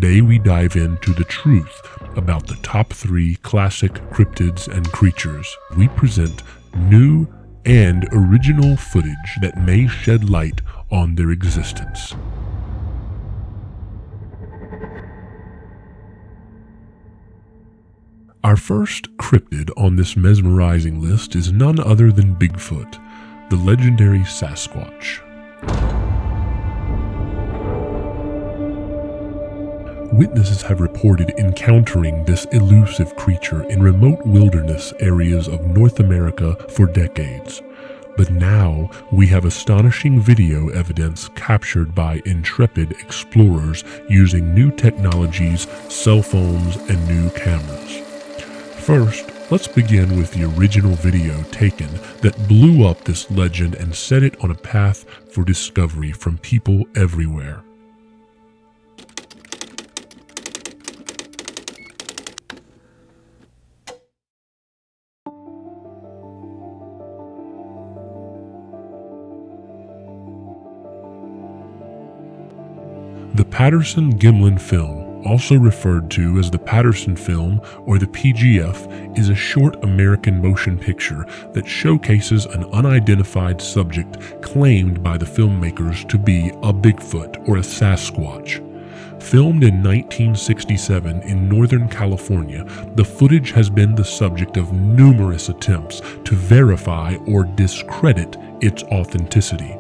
Today we dive into the truth about the top 3 classic cryptids and creatures. We present new and original footage that may shed light on their existence. Our first cryptid on this mesmerizing list is none other than Bigfoot, the legendary Sasquatch. Witnesses have reported encountering this elusive creature in remote wilderness areas of North America for decades. But now we have astonishing video evidence captured by intrepid explorers using new technologies, cell phones, and new cameras. First, let's begin with the original video taken that blew up this legend and set it on a path for discovery from people everywhere. The Patterson-Gimlin film, also referred to as the Patterson film or the PGF, is a short American motion picture that showcases an unidentified subject claimed by the filmmakers to be a Bigfoot or a Sasquatch. Filmed in 1967 in Northern California, the footage has been the subject of numerous attempts to verify or discredit its authenticity.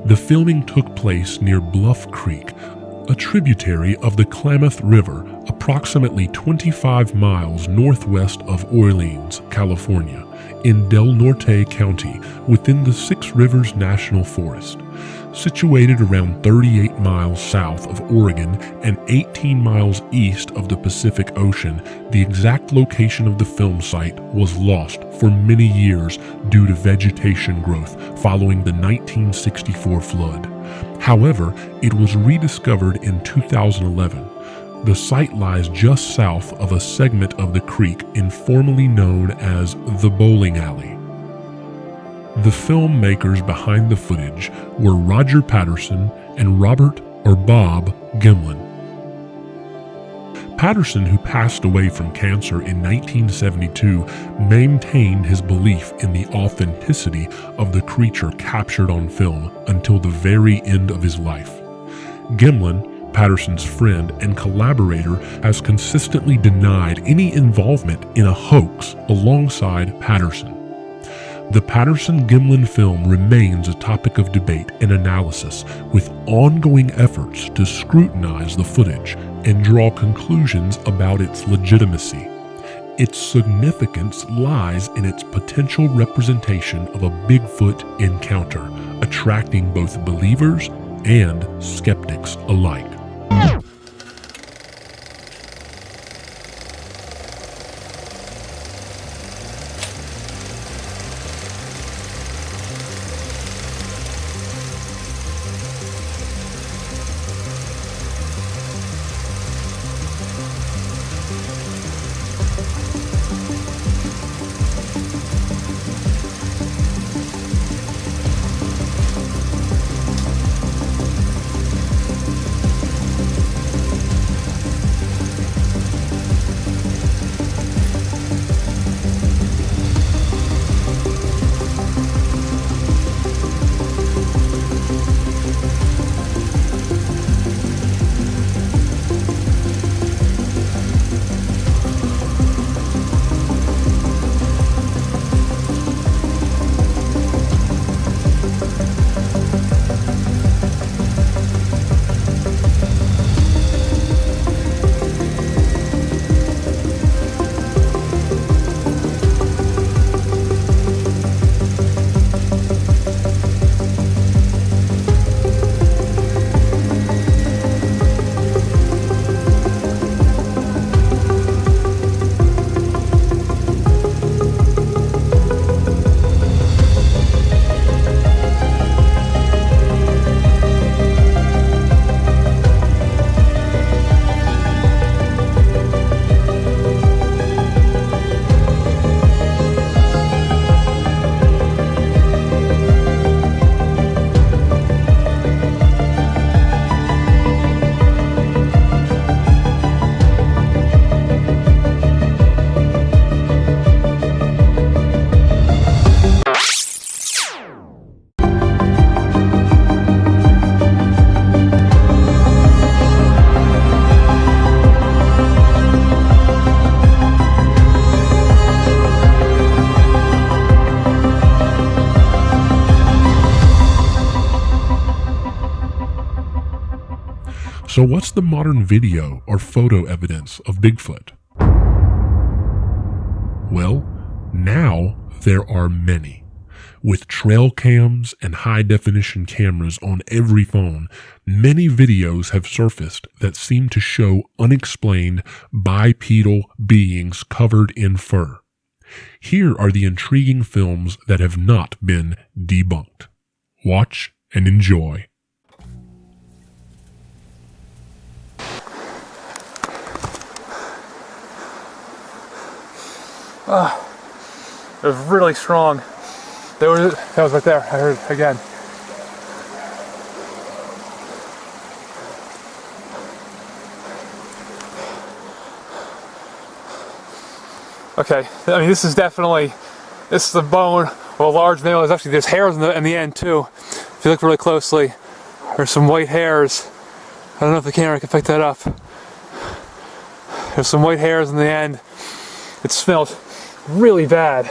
The filming took place near Bluff Creek, a tributary of the Klamath River, approximately 25 miles northwest of Orleans, California, in Del Norte County, within the Six Rivers National Forest. Situated around 38 miles south of Oregon and 18 miles east of the Pacific Ocean, the exact location of the film site was lost for many years due to vegetation growth following the 1964 flood. However, it was rediscovered in 2011. The site lies just south of a segment of the creek informally known as the Bowling Alley. The filmmakers behind the footage were Roger Patterson and Robert or Bob Gimlin. Patterson, who passed away from cancer in 1972, maintained his belief in the authenticity of the creature captured on film until the very end of his life. Gimlin, Patterson's friend and collaborator, has consistently denied any involvement in a hoax alongside Patterson. The Patterson-Gimlin film remains a topic of debate and analysis, with ongoing efforts to scrutinize the footage and draw conclusions about its legitimacy. Its significance lies in its potential representation of a Bigfoot encounter, attracting both believers and skeptics alike. So what's the modern video or photo evidence of Bigfoot? Well, now there are many. With trail cams and high-definition cameras on every phone, many videos have surfaced that seem to show unexplained bipedal beings covered in fur. Here are the intriguing films that have not been debunked. Watch and enjoy. It was really strong. That was right there. I heard it again. Okay, I mean this is the bone of a large mammal. There's hairs in the end too. If you look really closely, there's some white hairs. I don't know if the camera can pick that up. There's some white hairs in the end. It smells really bad.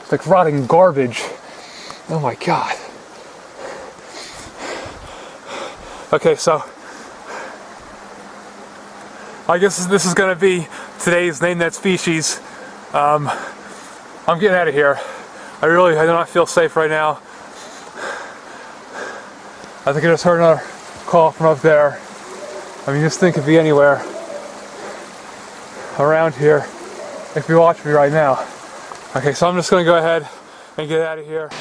It's like rotting garbage. Oh my god. Okay, so I guess this is gonna be today's Name That Species. I'm getting out of here. I do not feel safe right now. I think I just heard another call from up there. I mean, this thing could be anywhere around here. If you watch me right now. Okay, so I'm just gonna go ahead and get out of here.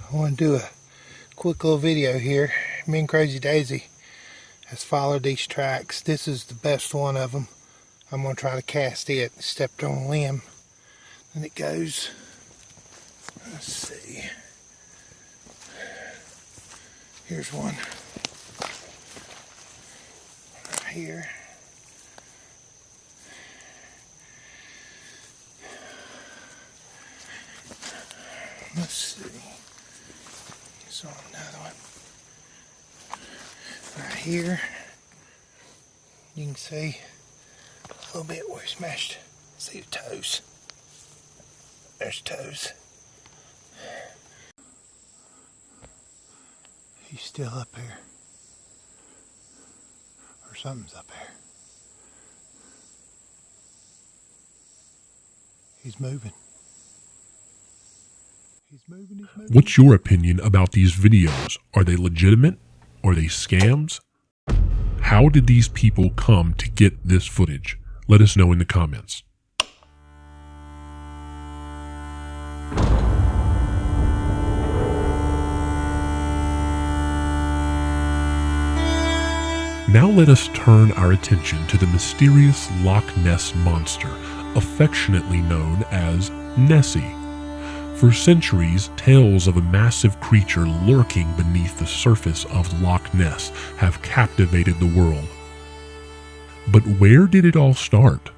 I want to do a quick little video here. Me and Crazy Daisy has followed these tracks. This is the best one of them. I'm going to try to cast it. Stepped on a limb. And it goes, let's see. Here's one. Right here. Let's see. So another one right here. You can see a little bit where he smashed. See the toes. There's toes. He's still up there, or something's up there. He's moving. He's moving, he's moving. What's your opinion about these videos? Are they legitimate? Are they scams? How did these people come to get this footage? Let us know in the comments. Now let us turn our attention to the mysterious Loch Ness Monster, affectionately known as Nessy. For centuries, tales of a massive creature lurking beneath the surface of Loch Ness have captivated the world. But where did it all start?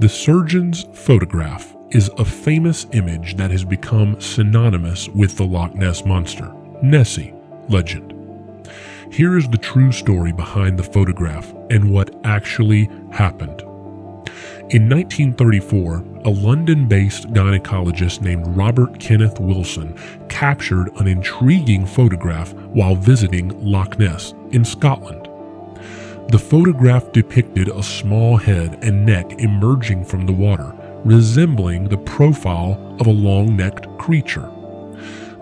The surgeon's photograph is a famous image that has become synonymous with the Loch Ness Monster, Nessy legend. Here is the true story behind the photograph and what actually happened. In 1934, a London-based gynecologist named Robert Kenneth Wilson captured an intriguing photograph while visiting Loch Ness in Scotland. The photograph depicted a small head and neck emerging from the water, resembling the profile of a long-necked creature.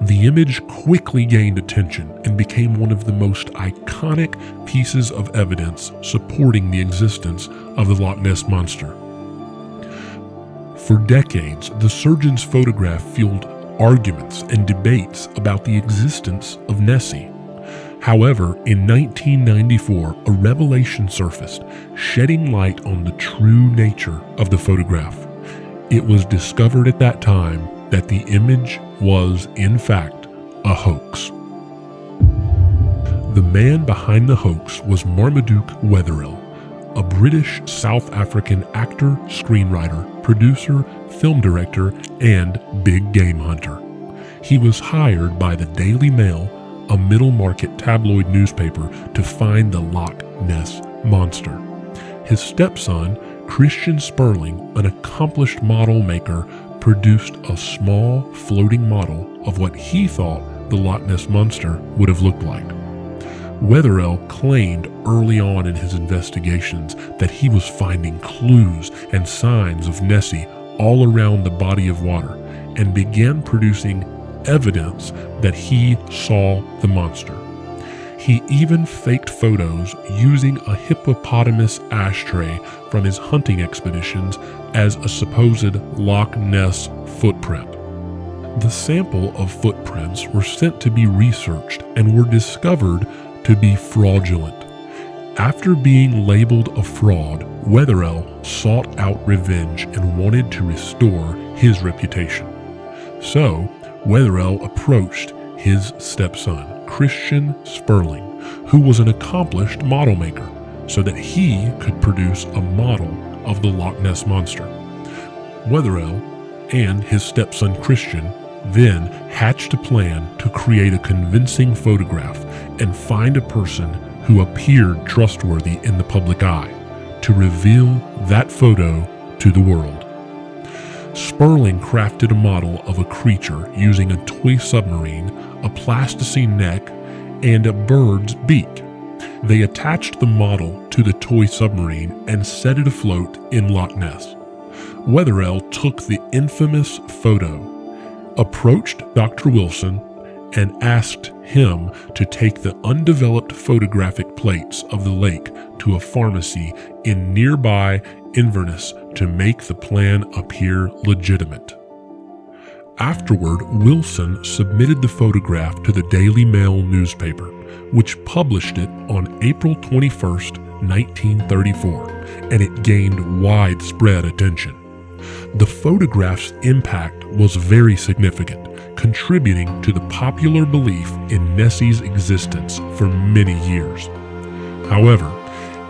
The image quickly gained attention and became one of the most iconic pieces of evidence supporting the existence of the Loch Ness Monster. For decades, the surgeon's photograph fueled arguments and debates about the existence of Nessy. However, in 1994, a revelation surfaced, shedding light on the true nature of the photograph. It was discovered at that time that the image was, in fact, a hoax. The man behind the hoax was Marmaduke Wetherill, a British South African actor, screenwriter, producer, film director, and big game hunter. He was hired by the Daily Mail, a middle-market tabloid newspaper, to find the Loch Ness Monster. His stepson, Christian Sperling, an accomplished model maker, produced a small floating model of what he thought the Loch Ness Monster would have looked like. Wetherill claimed early on in his investigations that he was finding clues and signs of Nessy all around the body of water and began producing evidence that he saw the monster. He even faked photos using a hippopotamus ashtray from his hunting expeditions as a supposed Loch Ness footprint. The sample of footprints were sent to be researched and were discovered to be fraudulent. After being labeled a fraud, Wetherill sought out revenge and wanted to restore his reputation. So, Wetherill approached his stepson, Christian Sperling, who was an accomplished model maker, so that he could produce a model of the Loch Ness Monster. Wetherill and his stepson Christian then hatched a plan to create a convincing photograph and find a person who appeared trustworthy in the public eye to reveal that photo to the world. Sperling crafted a model of a creature using a toy submarine, a plasticine neck, and a bird's beak. They attached the model to the toy submarine and set it afloat in Loch Ness. Wetherill took the infamous photo, approached Dr. Wilson, and asked him to take the undeveloped photographic plates of the lake to a pharmacy in nearby Inverness to make the plan appear legitimate. Afterward, Wilson submitted the photograph to the Daily Mail newspaper, which published it on April 21, 1934, and it gained widespread attention. The photograph's impact was very significant, contributing to the popular belief in Nessy's existence for many years. However,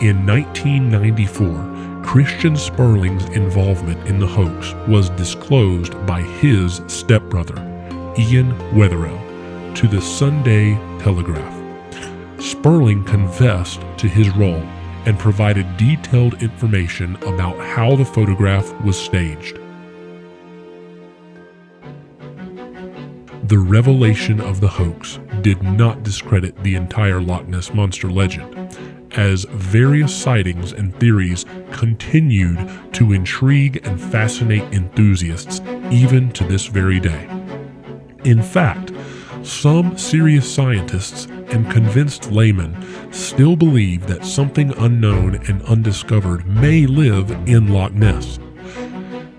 in 1994, Christian Sperling's involvement in the hoax was disclosed by his stepbrother, Ian Wetherill, to the Sunday Telegraph. Sperling confessed to his role and provided detailed information about how the photograph was staged. The revelation of the hoax did not discredit the entire Loch Ness Monster legend, as various sightings and theories continued to intrigue and fascinate enthusiasts even to this very day. In fact, some serious scientists and convinced laymen still believe that something unknown and undiscovered may live in Loch Ness.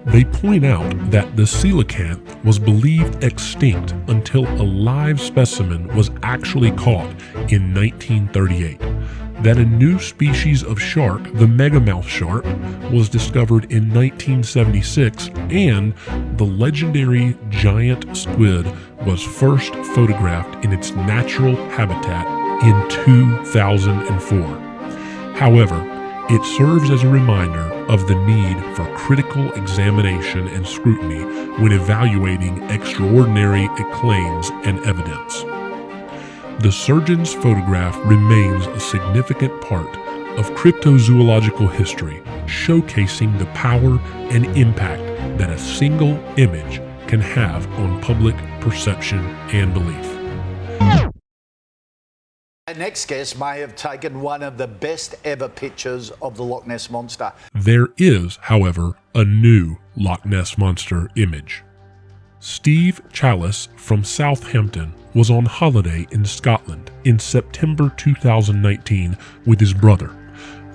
They point out that the coelacanth was believed extinct until a live specimen was actually caught in 1938, that a new species of shark, the megamouth shark, was discovered in 1976, and the legendary giant squid was first photographed in its natural habitat in 2004. However, It serves as a reminder of the need for critical examination and scrutiny when evaluating extraordinary claims and evidence. The surgeon's photograph remains a significant part of cryptozoological history, showcasing the power and impact that a single image can have on public perception and belief. Our next guest may have taken one of the best ever pictures of the Loch Ness Monster. There is, however, a new Loch Ness Monster image. Steve Chalice from Southampton was on holiday in Scotland in September 2019 with his brother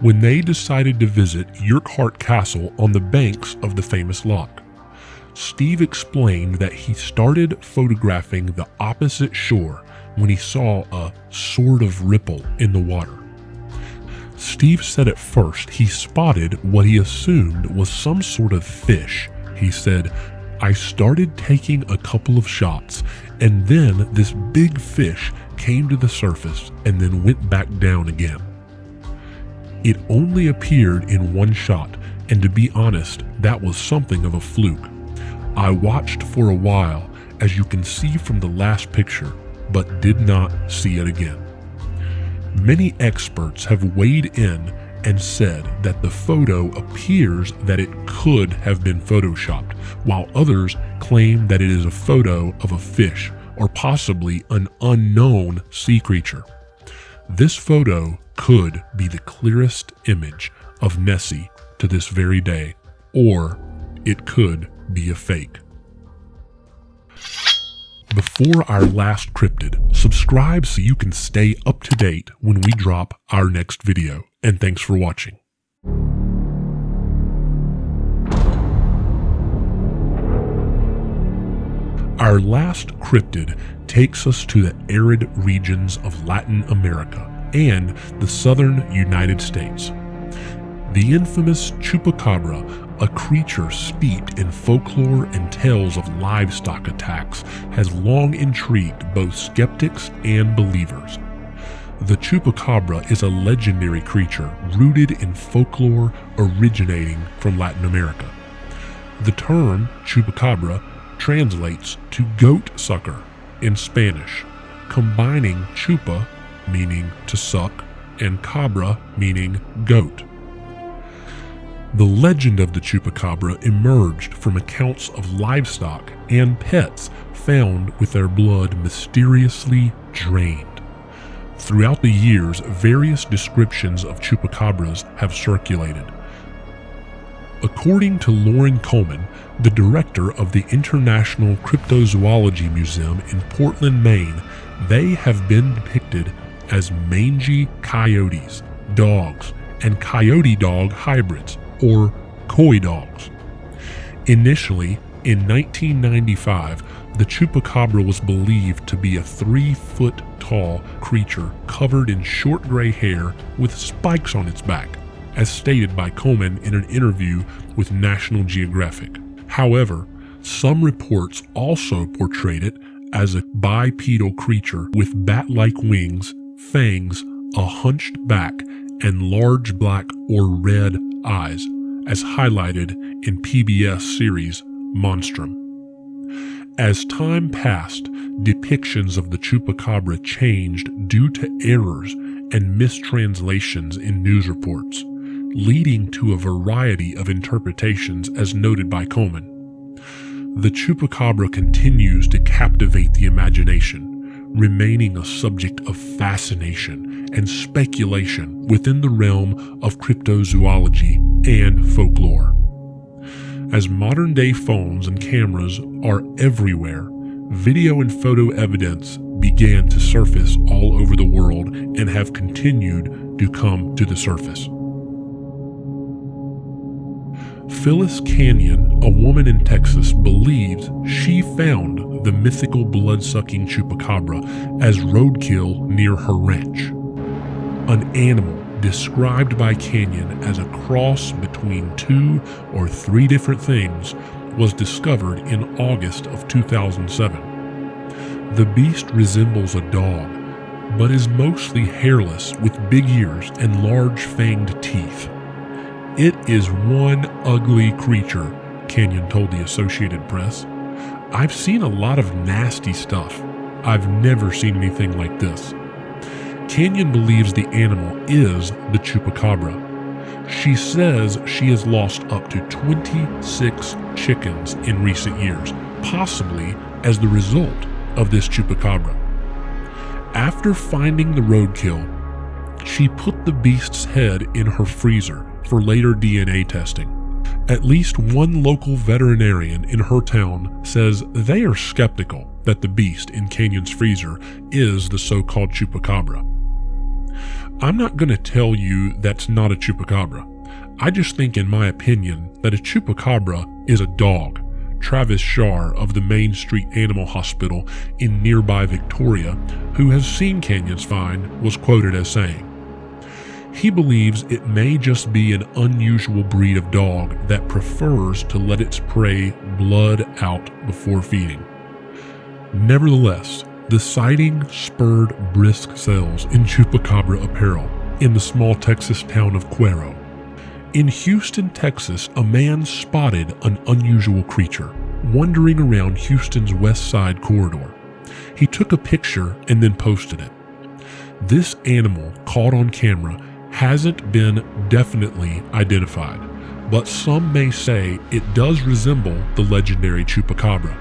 when they decided to visit Urquhart Castle on the banks of the famous loch. Steve explained that he started photographing the opposite shore when he saw a sort of ripple in the water. Steve said at first he spotted what he assumed was some sort of fish. He said, "I started taking a couple of shots, and then this big fish came to the surface and then went back down again. It only appeared in one shot, and to be honest, that was something of a fluke. I watched for a while, as you can see from the last picture, but did not see it again." Many experts have weighed in and said that the photo appears that it could have been photoshopped, while others claim that it is a photo of a fish or possibly an unknown sea creature. This photo could be the clearest image of Nessy to this very day, or it could be a fake. Before our last cryptid, subscribe so you can stay up to date when we drop our next video, and thanks for watching. Our last cryptid takes us to the arid regions of Latin America and the southern United States. The infamous Chupacabra, a creature steeped in folklore and tales of livestock attacks, has long intrigued both skeptics and believers. The Chupacabra is a legendary creature rooted in folklore originating from Latin America. The term Chupacabra translates to goat sucker in Spanish, combining chupa, meaning to suck, and cabra, meaning goat. The legend of the Chupacabra emerged from accounts of livestock and pets found with their blood mysteriously drained. Throughout the years, various descriptions of Chupacabras have circulated. According to Lauren Coleman, the director of the International Cryptozoology Museum in Portland, Maine, they have been depicted as mangy coyotes, dogs, and coyote dog hybrids, or coy dogs. Initially, in 1995, the Chupacabra was believed to be a 3-foot-tall creature covered in short gray hair with spikes on its back, as stated by Coleman in an interview with National Geographic. However, some reports also portrayed it as a bipedal creature with bat-like wings, fangs, a hunched back, and large black or red eyes, as highlighted in PBS series Monstrum. As time passed, depictions of the Chupacabra changed due to errors and mistranslations in news reports, leading to a variety of interpretations as noted by Coleman. The Chupacabra continues to captivate the imagination, remaining a subject of fascination and speculation within the realm of cryptozoology and folklore. As modern-day phones and cameras are everywhere, video and photo evidence began to surface all over the world and have continued to come to the surface. Phyllis Canyon, a woman in Texas, believes she found the mythical blood-sucking Chupacabra as roadkill near her ranch. An animal described by Canyon as a cross between 2 or 3 different things was discovered in August of 2007. The beast resembles a dog, but is mostly hairless with big ears and large fanged teeth. It is one ugly creature, Canyon told the Associated Press. I've seen a lot of nasty stuff. I've never seen anything like this. Canyon believes the animal is the Chupacabra. She says she has lost up to 26 chickens in recent years, possibly as the result of this Chupacabra. After finding the roadkill, she put the beast's head in her freezer for later DNA testing. At least one local veterinarian in her town says they are skeptical that the beast in Canyon's freezer is the so-called Chupacabra. I'm not going to tell you that's not a Chupacabra. I just think, in my opinion, that a Chupacabra is a dog. Travis Shar of the Main Street Animal Hospital in nearby Victoria, who has seen Canyon's find, was quoted as saying, he believes it may just be an unusual breed of dog that prefers to let its prey blood out before feeding. Nevertheless, the sighting spurred brisk sales in Chupacabra apparel in the small Texas town of Cuero. In Houston, Texas, a man spotted an unusual creature wandering around Houston's West Side corridor. He took a picture and then posted it. This animal, caught on camera, hasn't been definitely identified, but some may say it does resemble the legendary Chupacabra.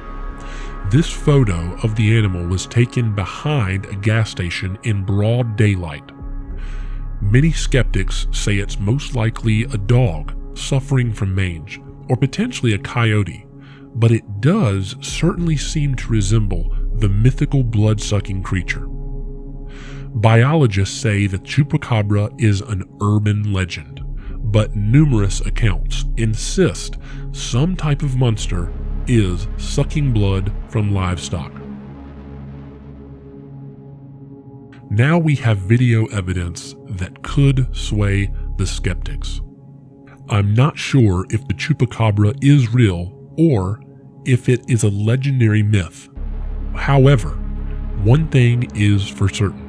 This photo of the animal was taken behind a gas station in broad daylight. Many skeptics say it's most likely a dog suffering from mange, or potentially a coyote, but it does certainly seem to resemble the mythical blood-sucking creature. Biologists say the Chupacabra is an urban legend, but numerous accounts insist some type of monster is sucking blood from livestock. Now we have video evidence that could sway the skeptics. I'm not sure if the Chupacabra is real or if it is a legendary myth. However, one thing is for certain.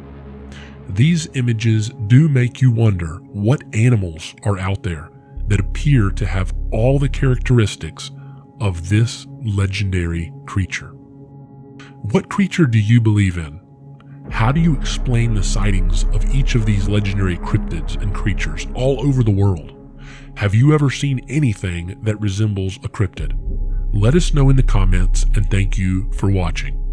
These images do make you wonder what animals are out there that appear to have all the characteristics of this legendary creature. What creature do you believe in? How do you explain the sightings of each of these legendary cryptids and creatures all over the world? Have you ever seen anything that resembles a cryptid? Let us know in the comments, and thank you for watching.